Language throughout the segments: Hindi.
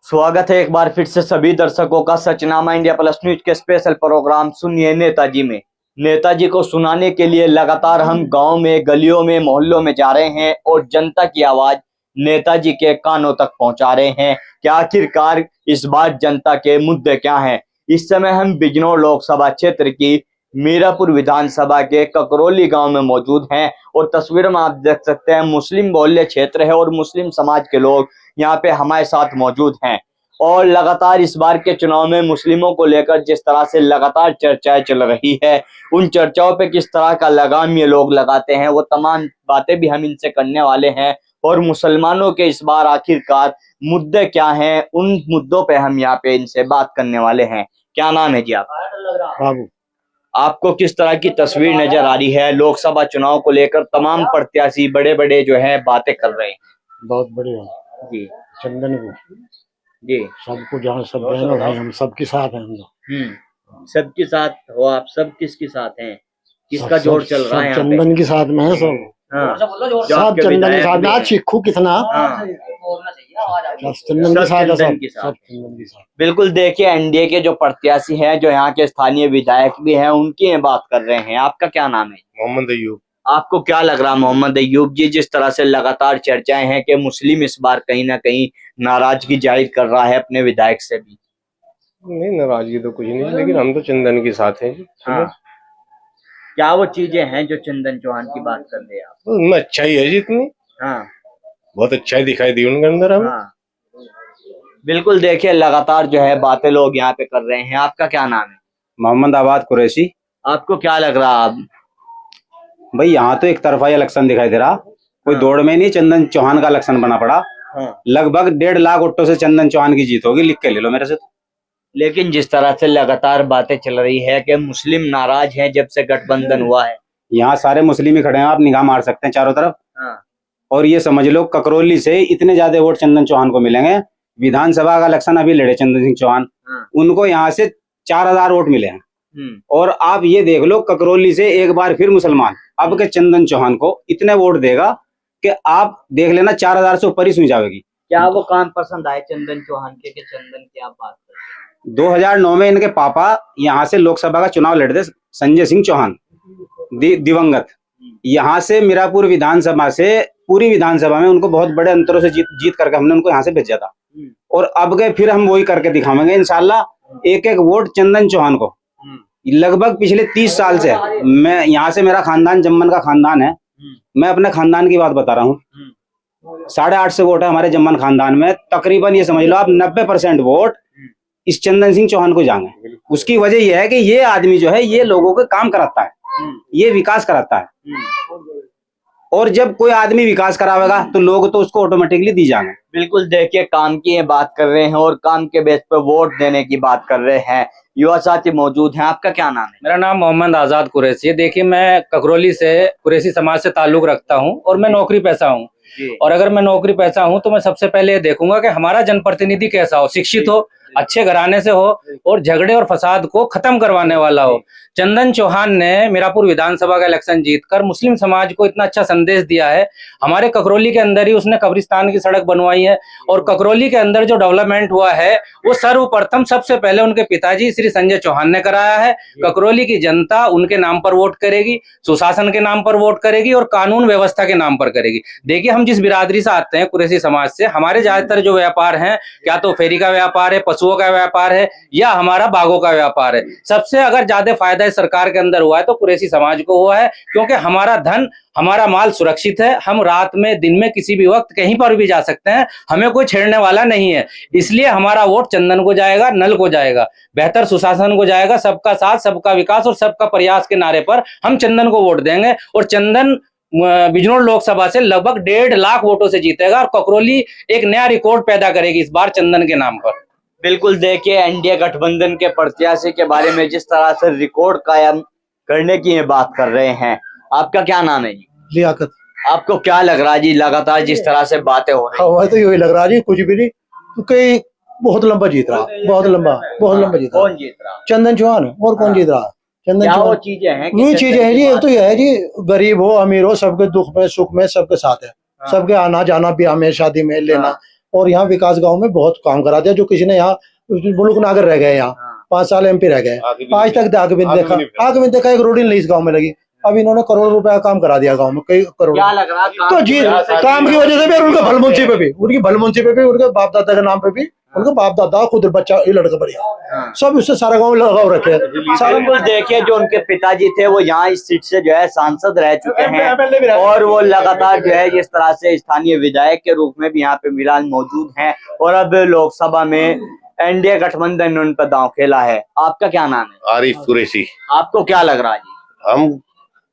स्वागत है एक बार फिर से सभी दर्शकों का सचनामा इंडिया प्लस न्यूज के स्पेशल प्रोग्राम सुनिए नेताजी में। नेताजी को सुनाने के लिए लगातार हम गांव में, गलियों में, मोहल्लों में जा रहे हैं और जनता की आवाज नेताजी के कानों तक पहुंचा रहे हैं कि आखिरकार इस बार जनता के मुद्दे क्या हैं। इस समय हम बिजनौर लोकसभा क्षेत्र की मीरापुर विधानसभा के ककरौली गांव में मौजूद हैं और तस्वीर में आप देख सकते हैं मुस्लिम बहुल्य क्षेत्र है और मुस्लिम समाज के लोग यहाँ पे हमारे साथ मौजूद हैं। और लगातार इस बार के चुनाव में मुस्लिमों को लेकर जिस तरह से लगातार चर्चाएं चल रही है, उन चर्चाओं पे किस तरह का लगाम ये लोग लगाते हैं, वो तमाम बातें भी हम इनसे करने वाले हैं। और मुसलमानों के इस बार आखिरकार मुद्दे क्या हैं, उन मुद्दों पे हम यहाँ पे इनसे बात करने वाले हैं। क्या नाम है जी आप? बाबू। आपको किस तरह की तस्वीर नजर आ रही है? लोकसभा चुनाव को लेकर तमाम प्रत्याशी बड़े बड़े जो है बातें कर रहे हैं। बहुत बढ़िया जी। चंदन को जी सबको जहाँ सब बहनों भाई हम सबके साथ हैं हम लोग। सबके साथ हो आप? सब किसके साथ हैं? किसका जोड़ चल रहा है? चंदन के साथ में है सब। हाँ। सब चंदन के साथ में। आज चिक्कू कितना चंदन के साथ, सब चंदन के साथ। बिल्कुल। देखिए एनडीए के जो प्रत्याशी हैं, जो यहाँ के स्थानीय विधायक भी हैं, उनकी बात कर रहे हैं। आपका क्या नाम है? मोहम्मद अय्यूब। आपको क्या लग रहा मोहम्मद अय्यूब जी, जिस तरह से लगातार चर्चाएं हैं कि मुस्लिम इस बार कहीं ना कहीं नाराजगी जाहिर कर रहा है अपने विधायक से भी? नहीं, नाराजगी तो कुछ नहीं, लेकिन हम तो चंदन के साथ हैं जी। हाँ। क्या वो चीजें हैं जो चंदन चौहान की बात कर रहे हैं आप? उनमें अच्छा ही है जी, इतनी हाँ, बहुत अच्छा ही दिखाई दी उनके अंदर हमें। हाँ। बिल्कुल। देखिए लगातार जो है बातें लोग यहाँ पे कर रहे हैं। आपका क्या नाम है? मोहम्मद आबाद कुरैशी। आपको क्या लग रहा अब? भाई यहाँ तो एक तरफा इलेक्शन दिखाई दे रहा, कोई हाँ। दौड़ में नहीं। चंदन चौहान का इलेक्शन बना पड़ा। हाँ। लगभग 1.5 लाख वोटों से चंदन चौहान की जीत होगी, लिख के ले लो मेरे से। तो लेकिन जिस तरह से लगातार बातें चल रही है कि मुस्लिम नाराज हैं जब से गठबंधन हुआ है। यहाँ सारे मुस्लिम ही खड़े हैं, आप निगाह मार सकते हैं चारों तरफ। हाँ। और ये समझ लो ककरौली से इतने ज्यादा वोट चंदन चौहान को मिलेंगे। विधानसभा का इलेक्शन अभी लड़े चंदन सिंह चौहान, हाँ। उनको यहाँ से 4000 वोट मिले हैं। और आप ये देख लो ककरौली से एक बार फिर मुसलमान अब के चंदन चौहान को इतने वोट देगा कि आप देख लेना 4000 से ऊपर ही सुई जाएगी। क्या वो काम पसंद आए चंदन चौहान के? चंदन की आप बात कर 2009 में इनके पापा यहाँ से लोकसभा का चुनाव लड़े थे, संजय सिंह चौहान दिवंगत। यहाँ से मीरापुर विधानसभा से पूरी विधानसभा में उनको बहुत बड़े अंतरों से जीत करके हमने उनको यहाँ से भेजा था। और अब गए फिर हम वही करके दिखावेंगे इंशाल्लाह। एक एक वोट चंदन चौहान को। लगभग पिछले 30 साल से मैं यहाँ से, मेरा खानदान जम्मन का खानदान है। मैं अपने खानदान की बात बता रहा हूँ। 850 वोट है हमारे जम्मन खानदान में। तकरीबन ये समझ लो आप 90% वोट इस चंदन सिंह चौहान को जाएंगे। उसकी वजह यह है कि ये आदमी जो है ये लोगों को काम कराता है, ये विकास कराता है। और जब कोई आदमी विकास करावेगा तो लोग तो उसको ऑटोमेटिकली दी जाएंगे। बिल्कुल। देखिए काम की बात कर रहे हैं और काम के बेस पर वोट देने की बात कर रहे हैं। युवा साथी मौजूद हैं। आपका क्या नाम है? मेरा नाम मोहम्मद आजाद कुरैशी है। देखिए मैं ककरौली से कुरैशी समाज से ताल्लुक रखता हूं और मैं नौकरी पेशा हूं। और अगर मैं नौकरी पेशा हूं तो मैं सबसे पहले ये देखूंगा कि हमारा जनप्रतिनिधि कैसा हो, शिक्षित हो, अच्छे घराने से हो और झगड़े और फसाद को खत्म करवाने वाला हो। चंदन चौहान ने मीरापुर विधानसभा का इलेक्शन जीतकर मुस्लिम समाज को इतना अच्छा संदेश दिया है। हमारे ककरौली के अंदर ही उसने कब्रिस्तान की सड़क बनवाई है और ककरौली के अंदर जो डेवलपमेंट हुआ है वो सर्वप्रथम सबसे पहले उनके पिताजी श्री संजय चौहान ने कराया है। ककरौली की जनता उनके नाम पर वोट करेगी, सुशासन के नाम पर वोट करेगी और कानून व्यवस्था के नाम पर करेगी। देखिए हम जिस बिरादरी से आते हैं कुरैशी समाज से, हमारे ज्यादातर जो व्यापार हैं, क्या तो फेरी का व्यापार है, पशुओं का व्यापार है या हमारा बागों का व्यापार है। सबसे अगर ज्यादा फायदा सरकार के अंदर हुआ है तो कुरैशी समाज को हुआ है, क्योंकि हमारा धन, हमारा माल सुरक्षित है। हम रात में, दिन में, किसी भी वक्त कहीं पर भी जा सकते हैं, हमें कोई छेड़ने वाला नहीं है। इसलिए हमारा वोट चंदन को जाएगा, नल को जाएगा, बेहतर सुशासन को जाएगा। सबका साथ, सबका विकास और सबका प्रयास के नारे पर हम चंदन को वोट देंगे और चंदन बिजनौर लोकसभा से लगभग 1.5 लाख वोटों से जीतेगा और ककरौली एक नया रिकॉर्ड पैदा करेगी इस बार चंदन के नाम पर। बिल्कुल। देखिए एनडीए गठबंधन के प्रत्याशी के बारे में जिस तरह से रिकॉर्ड कायम करने की बात कर रहे हैं। आपका क्या नाम है जी? लियाकत। आपको क्या लग रहा है जी लगातार जिस तरह से बातें हो रही हवा तो यही लग रहा जी, कुछ भी नहीं। तो कई बहुत लंबा जीत रहा, बहुत लंबा जीत रहा। कौन जीत रहा? चंदन चौहान। और कौन जीत रहा? चंदन चौहान। वो चीजें हैं, वही चीजें हैं जी। एक तो यह है जी, गरीब हो अमीर हो, सबके दुख में सुख में सबके साथ है। सबके आना जाना, ब्याह में, शादी में लेना, और यहाँ विकास गांव में बहुत काम करा दिया। जो किसी ने यहाँ मुल्क नागर रह गए, यहाँ 5 साल MP रह गए, आज तक आग भी नहीं देखा, एक रोड ही नहीं इस गाँव में लगी। अब इन्होंने करोड़ों रुपए का काम करा दिया गांव में, कई करोड़। क्या लग रहा है तो जी काम की वजह से भी, उनके भलमुंशी पे भी, उनके बाप दादा के नाम पे भी, उनके बाप दादा खुद बच्चा ये लड़का बढ़िया सब उससे सारा गांव लगाव रखे हैं। सारा कुछ देखिए, जो उनके पिताजी थे वो यहाँ इस सीट से जो है सांसद रह चुके हैं और वो लगातार जो है जिस तरह से स्थानीय विधायक के रूप में भी यहाँ पे फिलहाल मौजूद हैं और अब लोकसभा में NDA गठबंधन ने उन पर दांव खेला है। आपका क्या नाम है? आरिफ कुरैशी। आपको क्या लग रहा है जी? हम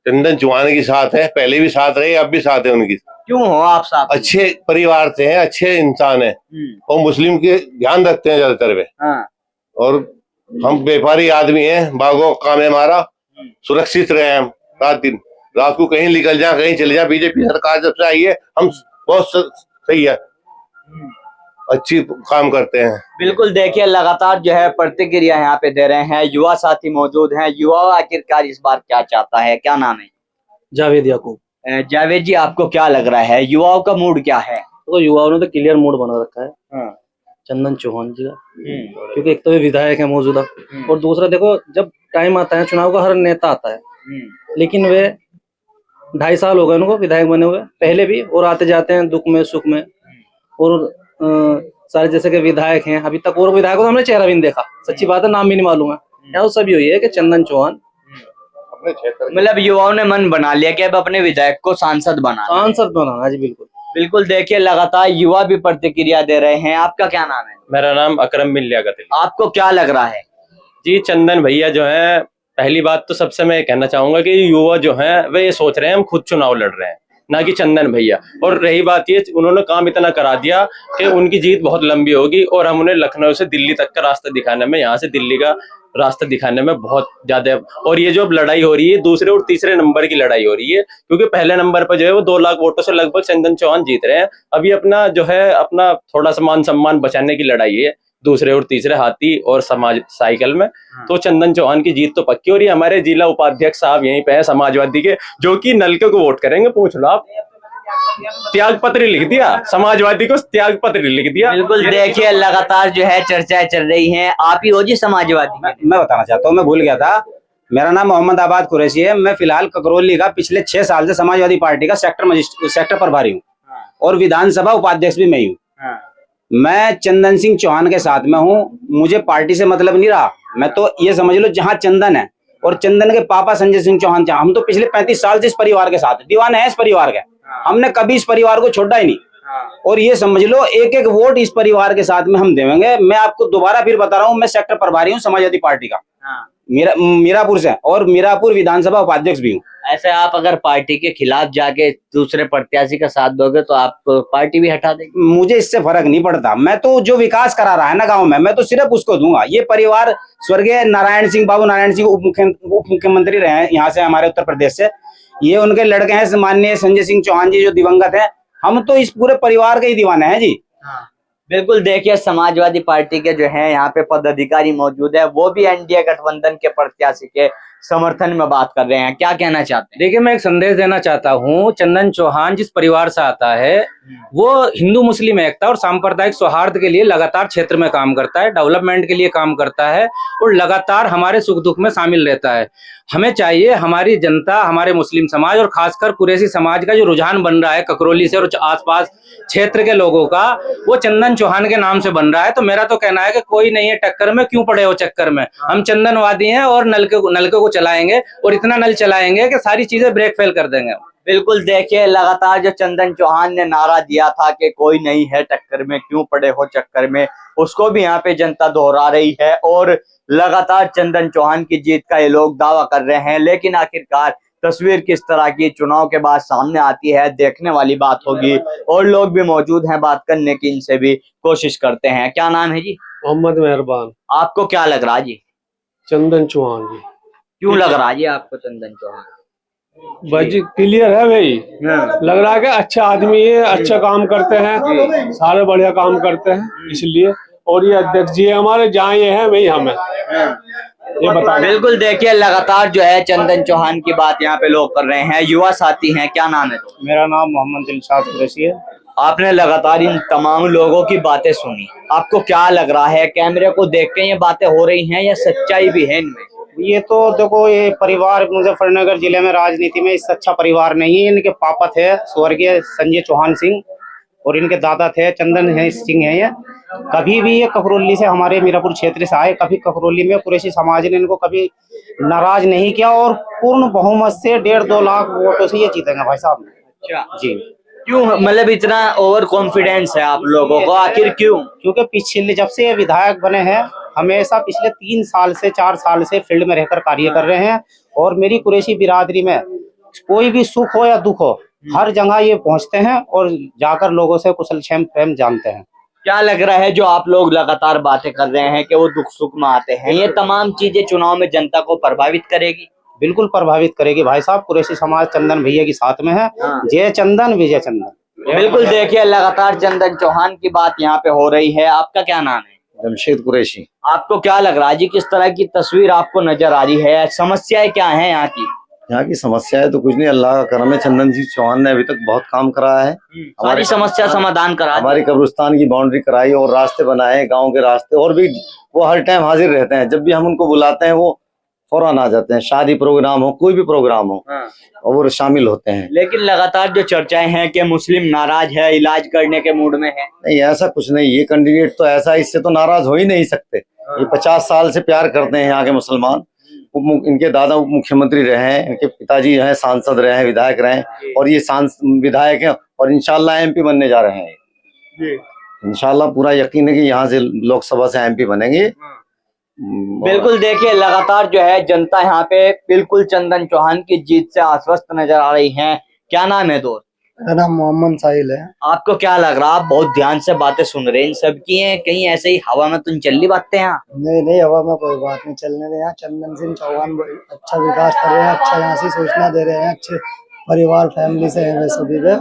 चंदन चौहान के साथ है, पहले भी साथ रहे, अब भी साथ है उनकी। क्यों हो आप साथ? अच्छे परिवार से हैं, अच्छे इंसान हैं और मुस्लिम के ध्यान रखते हैं ज्यादातर वे। और हम व्यापारी आदमी हैं, बागों का काम है हमारा, सुरक्षित रहे हम रात को कहीं निकल जाए, कहीं चले जाए। बीजेपी सरकार जब से आई है हम बहुत सही है, अच्छी काम करते हैं। बिल्कुल देखिए, लगातार जो है प्रतिक्रिया यहाँ पे दे रहे हैं, युवा साथी मौजूद हैं। युवा आखिरकार इस बार क्या चाहता है? क्या नाम है? जावेद याकूब। जावेद जी, आपको क्या लग रहा है, युवाओं का मूड क्या है? तो युवाओं ने तो क्लियर मूड बना रखा है चंदन चौहान जी का, क्योंकि एक तो वे विधायक है मौजूदा, और दूसरा देखो जब टाइम आता है चुनाव का, हर नेता आता है, लेकिन वे 2.5 साल हो गए उनको विधायक बने हुए, पहले भी, और आते जाते हैं दुख में सुख में। और सारे जैसे के विधायक हैं अभी तक, और विधायकों को हमने चेहरा भी नहीं देखा, सच्ची बात है, नाम भी नहीं मालूम है। यहाँ सभी हुई है कि चंदन चौहान, मतलब युवाओं ने मन बना लिया कि अब अपने विधायक को सांसद बनाना। जी बिल्कुल बिल्कुल देखिए, लगातार युवा भी प्रतिक्रिया दे रहे हैं। आपका क्या नाम है? मेरा नाम अकरम बिन लियाकत अली। आपको क्या लग रहा है? जी, चंदन भैया जो है, पहली बात तो सबसे मैं कहना चाहूंगा कि युवा जो है वे ये सोच रहे हैं हम खुद चुनाव लड़ रहे हैं, ना कि चंदन भैया। और रही बात ये, उन्होंने काम इतना करा दिया कि उनकी जीत बहुत लंबी होगी और हम उन्हें लखनऊ से दिल्ली तक का रास्ता दिखाने में, यहाँ से दिल्ली का रास्ता दिखाने में बहुत ज्यादा। और ये जो लड़ाई हो रही है, दूसरे और तीसरे नंबर की लड़ाई हो रही है, क्योंकि पहले नंबर पर जो है वो 2 लाख वोटों से लगभग चंदन चौहान जीत रहे हैं। अभी अपना जो है अपना थोड़ा सा मान सम्मान बचाने की लड़ाई है दूसरे और तीसरे हाथी और समाज साइकिल में। तो चंदन चौहान की जीत तो पक्की। और ये हमारे जिला उपाध्यक्ष साहब यहीं पे है समाजवादी के, जो कि नलके को वोट करेंगे। पूछ लो आप, त्याग पत्र लिख दिया, समाजवादी को त्याग पत्र लिख दिया। बिल्कुल देखिए, लगातार जो है चर्चाएं चल रही हैं। आप ही हो जी समाजवादी? मैं बताना चाहता हूँ, मैं भूल गया था, मेरा नाम मोहम्मद आबाद कुरैशी है। मैं फिलहाल ककरौली का पिछले 6 साल से समाजवादी पार्टी का सेक्टर प्रभारी हूँ और विधानसभा उपाध्यक्ष भी मैं ही हूँ। मैं चंदन सिंह चौहान के साथ में हूँ, मुझे पार्टी से मतलब नहीं रहा। मैं तो ये समझ लो, जहाँ चंदन है और चंदन के पापा संजय सिंह चौहान, हम तो पिछले 35 साल से इस परिवार के साथ दीवाने हैं, इस परिवार के। हमने कभी इस परिवार को छोड़ा ही नहीं। और ये समझ लो, एक एक वोट इस परिवार के साथ में हम देंगे। मैं आपको दोबारा फिर बता रहा हूँ, मैं सेक्टर प्रभारी हूँ समाजवादी पार्टी का, मीरापुर से, और मीरापुर विधानसभा उपाध्यक्ष भी हूँ। ऐसे आप अगर पार्टी के खिलाफ जाके दूसरे प्रत्याशी का साथ दोगे तो आप पार्टी भी हटा देंगे? मुझे इससे फर्क नहीं पड़ता। मैं तो जो विकास करा रहा है ना गांव में, मैं तो सिर्फ उसको दूंगा। ये परिवार स्वर्गीय नारायण सिंह, बाबू नारायण सिंह उप मुख्यमंत्री रहे हैं यहाँ से, हमारे उत्तर प्रदेश से। ये उनके लड़के हैं माननीय संजय सिंह चौहान जी, जो दिवंगत है। हम तो इस पूरे परिवार के ही दीवाने हैं जी। बिल्कुल देखिए, समाजवादी पार्टी के जो है यहाँ पे पदाधिकारी मौजूद है, वो भी NDA गठबंधन के प्रत्याशी के समर्थन में बात कर रहे हैं। क्या कहना चाहते हैं? देखिए, मैं एक संदेश देना चाहता हूँ। चंदन चौहान जिस परिवार से आता है, वो हिंदू मुस्लिम एकता और सांप्रदायिक सौहार्द के लिए लगातार क्षेत्र में काम करता है, डेवलपमेंट के लिए काम करता है और लगातार हमारे सुख दुख में शामिल रहता है। हमें चाहिए, हमारी जनता, हमारे मुस्लिम समाज और खासकर कुरैशी समाज का जो रुझान बन रहा है ककरौली से और आसपास क्षेत्र के लोगों का, वो चंदन चौहान के नाम से बन रहा है। तो मेरा तो कहना है कि कोई नहीं है टक्कर में, क्यों पड़े हो चक्कर में। हम चंदनवादी हैं और नलके को चलाएंगे और इतना नल चलाएंगे कि सारी चीजें ब्रेक फेल कर देंगे। बिल्कुल देखिए, लगातार जो चंदन चौहान ने नारा दिया था कि कोई नहीं है टक्कर में, क्यों पड़े हो चक्कर में, उसको भी यहाँ पे जनता दोहरा रही है और लगातार चंदन चौहान की जीत का ये लोग दावा कर रहे हैं। लेकिन आखिरकार तस्वीर किस तरह की चुनाव के बाद सामने आती है, देखने वाली बात होगी। और लोग भी मौजूद हैं बात करने की, इनसे भी कोशिश करते हैं। क्या नाम है जी? मोहम्मद मेहरबान। आपको क्या लग रहा है जी? चंदन चौहान जी। क्यों लग रहा है जी आपको चंदन चौहान? भाई क्लियर है भाई, लग रहा है कि अच्छा आदमी है, अच्छा काम करते हैं, सारे बढ़िया काम करते हैं, इसलिए। और ये अध्यक्ष जी है हमारे, जहाँ ये है वही हम है, ये बता। बिल्कुल देखिए, लगातार जो है चंदन चौहान की बात यहाँ पे लोग कर रहे हैं। युवा साथी हैं। क्या नाम है? मेरा नाम मोहम्मद दिलशाद कुरैशी है। आपने लगातार इन तमाम लोगों की बातें सुनी, आपको क्या लग रहा है? कैमरे को देख के ये बातें हो रही हैं या सच्चाई भी है इनमें? ये तो देखो, ये परिवार मुजफ्फरनगर जिले में राजनीति में इससे अच्छा परिवार नहीं है। इनके पापा थे स्वर्गीय संजय चौहान सिंह और इनके दादा थे चंदन सिंह है। ये कभी भी ये ककरौली से, हमारे मीरापुर क्षेत्र से आए, कभी ककरौली में कुरैशी समाज ने इनको कभी नाराज नहीं किया और पूर्ण बहुमत से 1.5-2 लाख वोटों से ये जीतेंगे भाई साहब। अच्छा जी। क्यों, मतलब इतना ओवर कॉन्फिडेंस है आप लोगों को, आखिर क्यों? क्योंकि पिछले जब से ये विधायक बने हैं, हमेशा पिछले 3 साल से 4 साल से फील्ड में रहकर कार्य कर रहे हैं और मेरी कुरैशी बिरादरी में कोई भी सुख हो या दुख हो, हर जगह ये पहुंचते हैं और जाकर लोगों से कुशल क्षेम प्रेम जानते हैं। क्या लग रहा है जो आप लोग लगातार बातें कर रहे हैं कि वो दुख सुख में आते हैं, ये तमाम चीजें चुनाव में जनता को प्रभावित करेगी? बिल्कुल प्रभावित करेगी भाई साहब। कुरैशी समाज चंदन भैया की साथ में है। जय चंदन विजय चंदन। बिल्कुल, देखिए लगातार चंदन चौहान की बात यहाँ पे हो रही है। आपका क्या नाम है? जमशेद कुरैशी। आपको क्या लग रहा है जी, किस तरह की तस्वीर आपको नजर आ रही है? समस्याएं क्या है यहाँ की? यहाँ की समस्या है तो कुछ नहीं, अल्लाह का करम है। चंदन सिंह चौहान ने अभी तक बहुत काम कराया है, हमारी समस्या समाधान करा, हमारी कब्रिस्तान की बाउंड्री कराई और रास्ते बनाए, गांव के रास्ते। और भी वो हर टाइम हाजिर रहते हैं, जब भी हम उनको बुलाते हैं वो फौरन आ जाते हैं। शादी प्रोग्राम हो, कोई भी प्रोग्राम हो, और शामिल होते हैं। लेकिन लगातार जो चर्चाएं हैं कि मुस्लिम नाराज है, इलाज करने के मूड में है। नहीं, ऐसा कुछ नहीं। ये कैंडिडेट तो ऐसा, इससे तो नाराज हो ही नहीं सकते। ये 50 साल से प्यार करते हैं यहाँ के मुसलमान। इनके दादा उप मुख्यमंत्री रहे हैं, इनके पिताजी जो है सांसद रहे हैं, विधायक रहे हैं, और ये विधायक हैं और इंशाल्लाह एमपी बनने जा रहे हैं। इंशाल्लाह पूरा यकीन है कि यहाँ से लोकसभा से एमपी बनेंगे। बिल्कुल, देखिए लगातार जो है जनता यहाँ पे बिल्कुल चंदन चौहान की जीत से आश्वस्त नजर आ रही है। क्या नाम है दोस्त? मेरा नाम मोहम्मद साहिल है। आपको क्या लग रहा है? आप बहुत ध्यान से बातें सुन रहे हैं, इन सब की हैं, कहीं ऐसे ही हवा में तुम चल रही बातें हैं? नहीं, हवा में कोई बात नहीं चलने रहे हैं। चंदन सिंह चौहान अच्छा विकास कर रहे हैं, अच्छा यहाँ से सूचना दे रहे हैं, अच्छे परिवार फैमिली से है वैसे भी वे,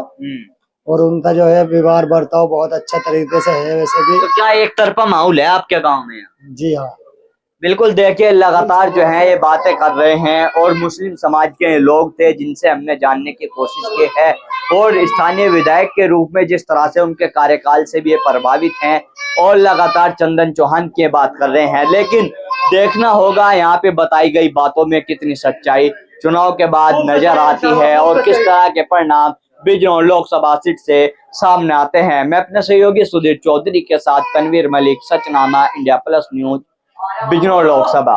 और उनका जो है व्यवहार बर्ताव बहुत अच्छा तरीके से है वैसे भी। तो क्या एक तरफा माहौल है आपके गाँव में? जी हाँ, बिल्कुल, देखिए लगातार जो है ये बातें कर रहे हैं और मुस्लिम समाज के लोग थे जिनसे हमने जानने की कोशिश की है, और स्थानीय विधायक के रूप में जिस तरह से उनके कार्यकाल से भी ये प्रभावित हैं और लगातार चंदन चौहान की बात कर रहे हैं। लेकिन देखना होगा यहाँ पे बताई गई बातों में कितनी सच्चाई चुनाव के बाद नजर आती है और किस तरह के परिणाम बिजनौर लोकसभा सीट से सामने आते हैं। मैं अपने सहयोगी सुधीर चौधरी के साथ Tanveer Malik, Sachnama, India Plus News, Bijnor Lok Sabha.